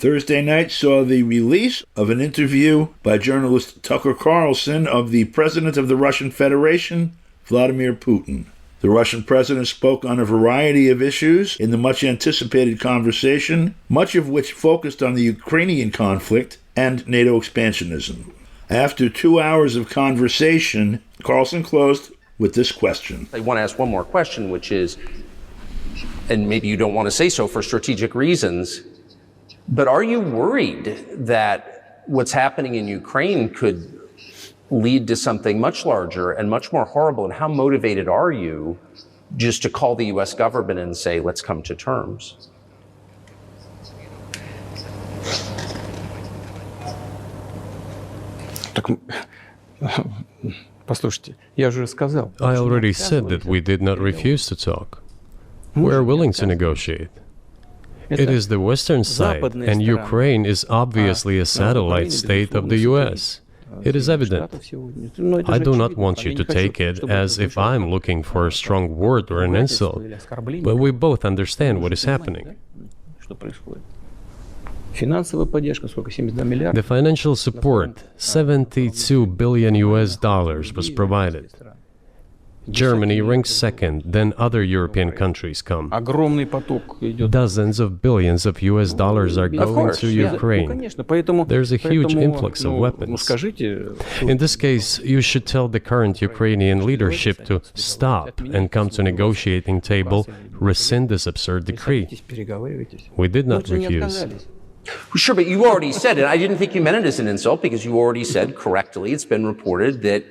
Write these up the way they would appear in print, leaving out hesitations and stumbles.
Thursday night saw the release of an interview by journalist Tucker Carlson of the President of the Russian Federation, Vladimir Putin. The Russian president spoke on a variety of issues in the much-anticipated conversation, much of which focused on the Ukrainian conflict and NATO expansionism. After 2 hours of conversation, Carlson closed with this question. I want to ask one more question, which is, and maybe you don't want to say so for strategic reasons, but are you worried that what's happening in Ukraine could lead to something much larger and much more horrible? And how motivated are you just to call the U.S. government and say, let's come to terms? I already said that we did not refuse to talk. We are willing to negotiate. It is the Western side, and Ukraine is obviously a satellite state of the U.S. It is evident. I do not want you to take it as if I'm looking for a strong word or an insult, but we both understand what is happening. The financial support, $72 billion was provided. Germany ranks second, then other European countries come. Dozens of billions of US dollars are going to Ukraine. There's a huge influx of weapons. In this case, you should tell the current Ukrainian leadership to stop and come to negotiating table, rescind this absurd decree. We did not refuse. Sure, but you already said it. I didn't think you meant it as an insult, because you already said correctly, it's been reported that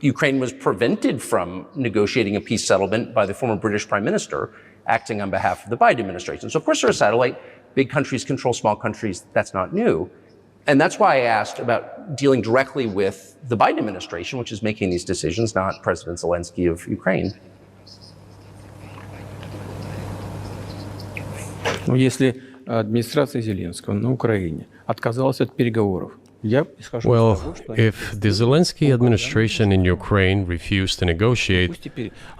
Ukraine was prevented from negotiating a peace settlement by the former British Prime Minister acting on behalf of the Biden administration. So of course they're a satellite. Big countries control small countries. That's not new. And that's why I asked about dealing directly with the Biden administration, which is making these decisions, not President Zelensky of Ukraine. Если администрация Зеленского на Украине отказалась от переговоров, well, if the Zelensky administration in Ukraine refused to negotiate,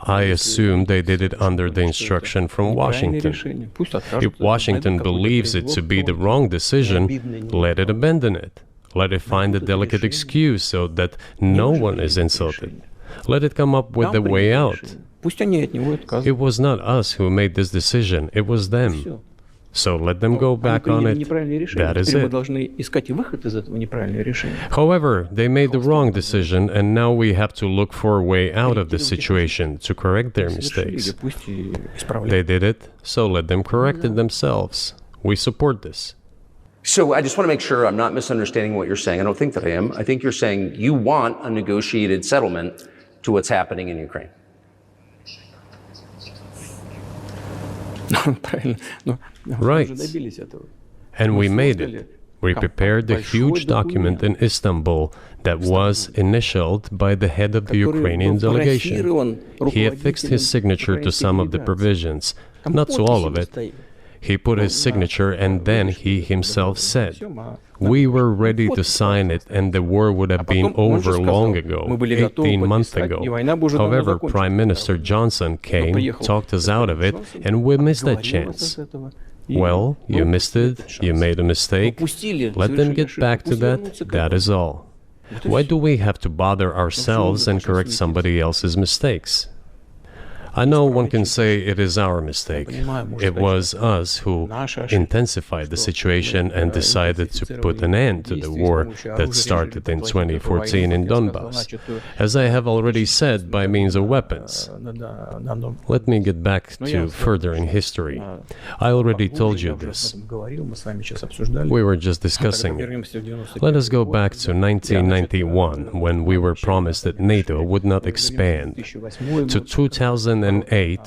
I assume they did it under the instruction from Washington. If Washington believes it to be the wrong decision, let it abandon it. Let it find a delicate excuse so that no one is insulted. Let it come up with a way out. It was not us who made this decision, it was them. So let them go back on it. That is it. However, they made the wrong decision, and now we have to look for a way out of the situation to correct their mistakes. They did it, so let them correct it themselves. We support this. So I just want to make sure I'm not misunderstanding what you're saying. I don't think that I am. I think you're saying you want a negotiated settlement to what's happening in Ukraine. Right. And we made it. We prepared a huge document in Istanbul that was initialed by the head of the Ukrainian delegation. He affixed his signature to some of the provisions, not to all of it. He put his signature, and then he himself said, we were ready to sign it and the war would have been over long ago, 18 months ago. However, Prime Minister Johnson came, talked us out of it, and we missed that chance. Well, you missed it, you made a mistake, let them get back to that, that is all. Why do we have to bother ourselves and correct somebody else's mistakes? I know one can say it is our mistake. It was us who intensified the situation and decided to put an end to the war that started in 2014 in Donbass, as I have already said, by means of weapons. Let me get back to furthering history. I already told you this. We were just discussing it. Let us go back to 1991, when we were promised that NATO would not expand, to 2008,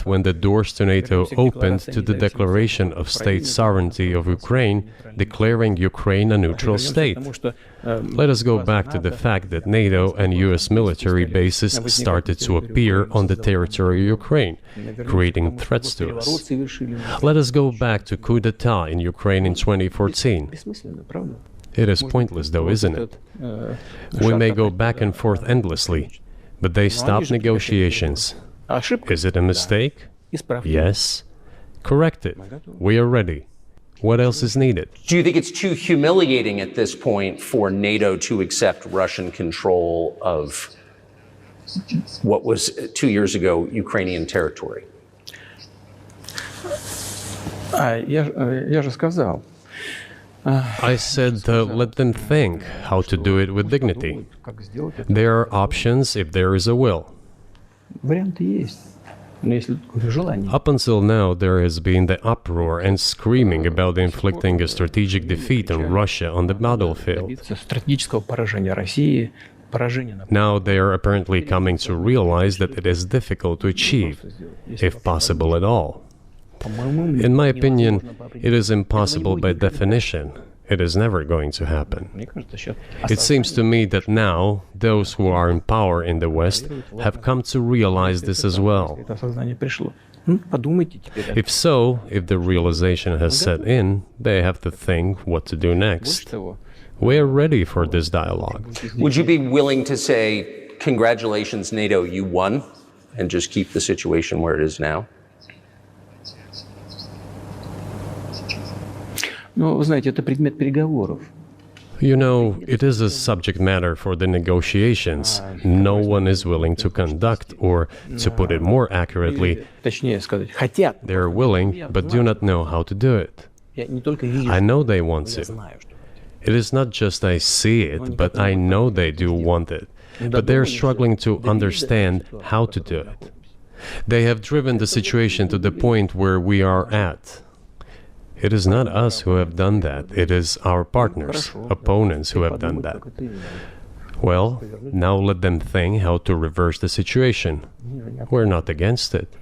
when the doors to NATO opened to the declaration of state sovereignty of Ukraine, declaring Ukraine a neutral state. Let us go back to the fact that NATO and US military bases started to appear on the territory of Ukraine, creating threats to us. Let us go back to coup d'etat in Ukraine in 2014. It is pointless though, isn't it? We may go back and forth endlessly, but they stopped negotiations. Is it a mistake? Yes. Correct it. We are ready. What else is needed? Do you think it's too humiliating at this point for NATO to accept Russian control of what was 2 years ago Ukrainian territory? Я же сказал. I said let them think how to do it with dignity. There are options if there is a will. Варианты есть. Но если желание. Up until now, there has been the uproar and screaming about inflicting a strategic defeat on Russia on the battlefield. Стратегического поражения России, поражения. Now they are apparently coming to realize that it is difficult to achieve, if possible at all. In my opinion, it is impossible by definition. It is never going to happen. It seems to me that now, those who are in power in the West have come to realize this as well. If so, if the realization has set in, they have to think what to do next. We are ready for this dialogue. Would you be willing to say, congratulations, NATO, you won, and just keep the situation where it is now? Ну, вы знаете, это предмет переговоров. You know, it is a subject matter for the negotiations. No one is willing to conduct, or, to put it more accurately, Точнее сказать, хотят. they are willing, but do not know how to do it. Я не только вижу, I know they want я to. знаю, что. It is not just I see it, but I know they do want it. But they are struggling to understand how to do it. They have driven the situation to the point where we are at. It is not us who have done that. It is our partners, opponents who have done that. Well, now let them think how to reverse the situation. We're not against it.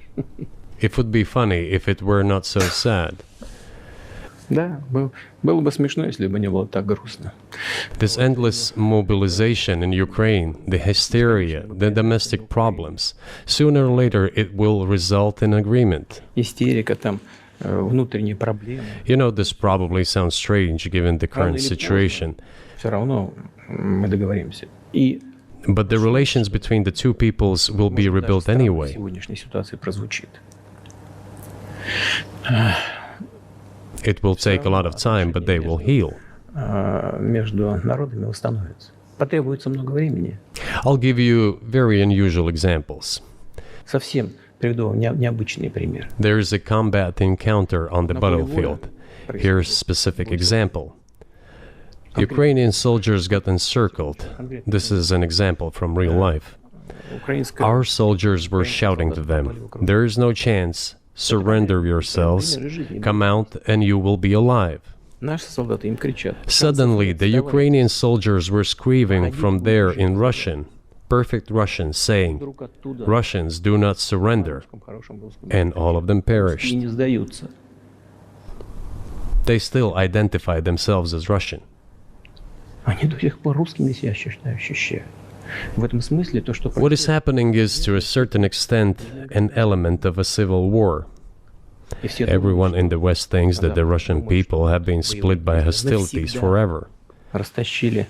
It would be funny if it were not so sad. Да, было бы смешно, если бы не было так грустно. This endless mobilization in Ukraine, the hysteria, the domestic problems, sooner or later it will result in agreement. Истерика там, внутренние проблемы. You know, this probably sounds strange given the current situation. Все равно мы договоримся. И But the relations between the two peoples will be rebuilt anyway. в сегодняшней ситуации прозвучит. It will take a lot of time, but they will heal. Между народами восстановится. Потребуется много времени. I'll give you very unusual examples. Совсем приведу вам необычный пример. There is a combat encounter on the battlefield. Here's a specific example. Ukrainian soldiers got encircled. This is an example from real life. Our soldiers were shouting to them, "There is no chance. Surrender yourselves. Come out and you will be alive." Наши солдаты им кричат. Suddenly, the Ukrainian soldiers were screaming from there in Russian, perfect Russian, saying, "Russians, do not surrender." And all of them И perished. не сдаются. They still identified themselves as Russian. Они до сих пор русскими себя ощущают. В этом смысле то, что What is happening is, to a certain extent, an element of a civil war. Everyone in the West thinks that the Russian people have been split by hostilities forever. растащили.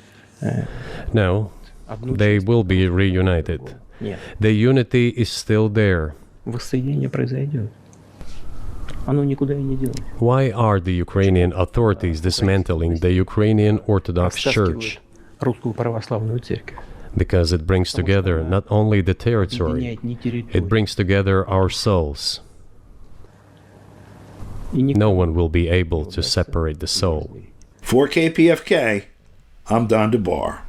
No, they will be reunited. Нет, The unity is still there. воссоединение произойдет. Оно никуда и не делось. Why are the Ukrainian authorities dismantling the Ukrainian Orthodox Church? Русскую православную церковь. Because it brings together not only the territory, Объединяет не территорию. it brings together our souls. И никто No one will be able to separate the soul. For KPFK, I'm Don DeBar.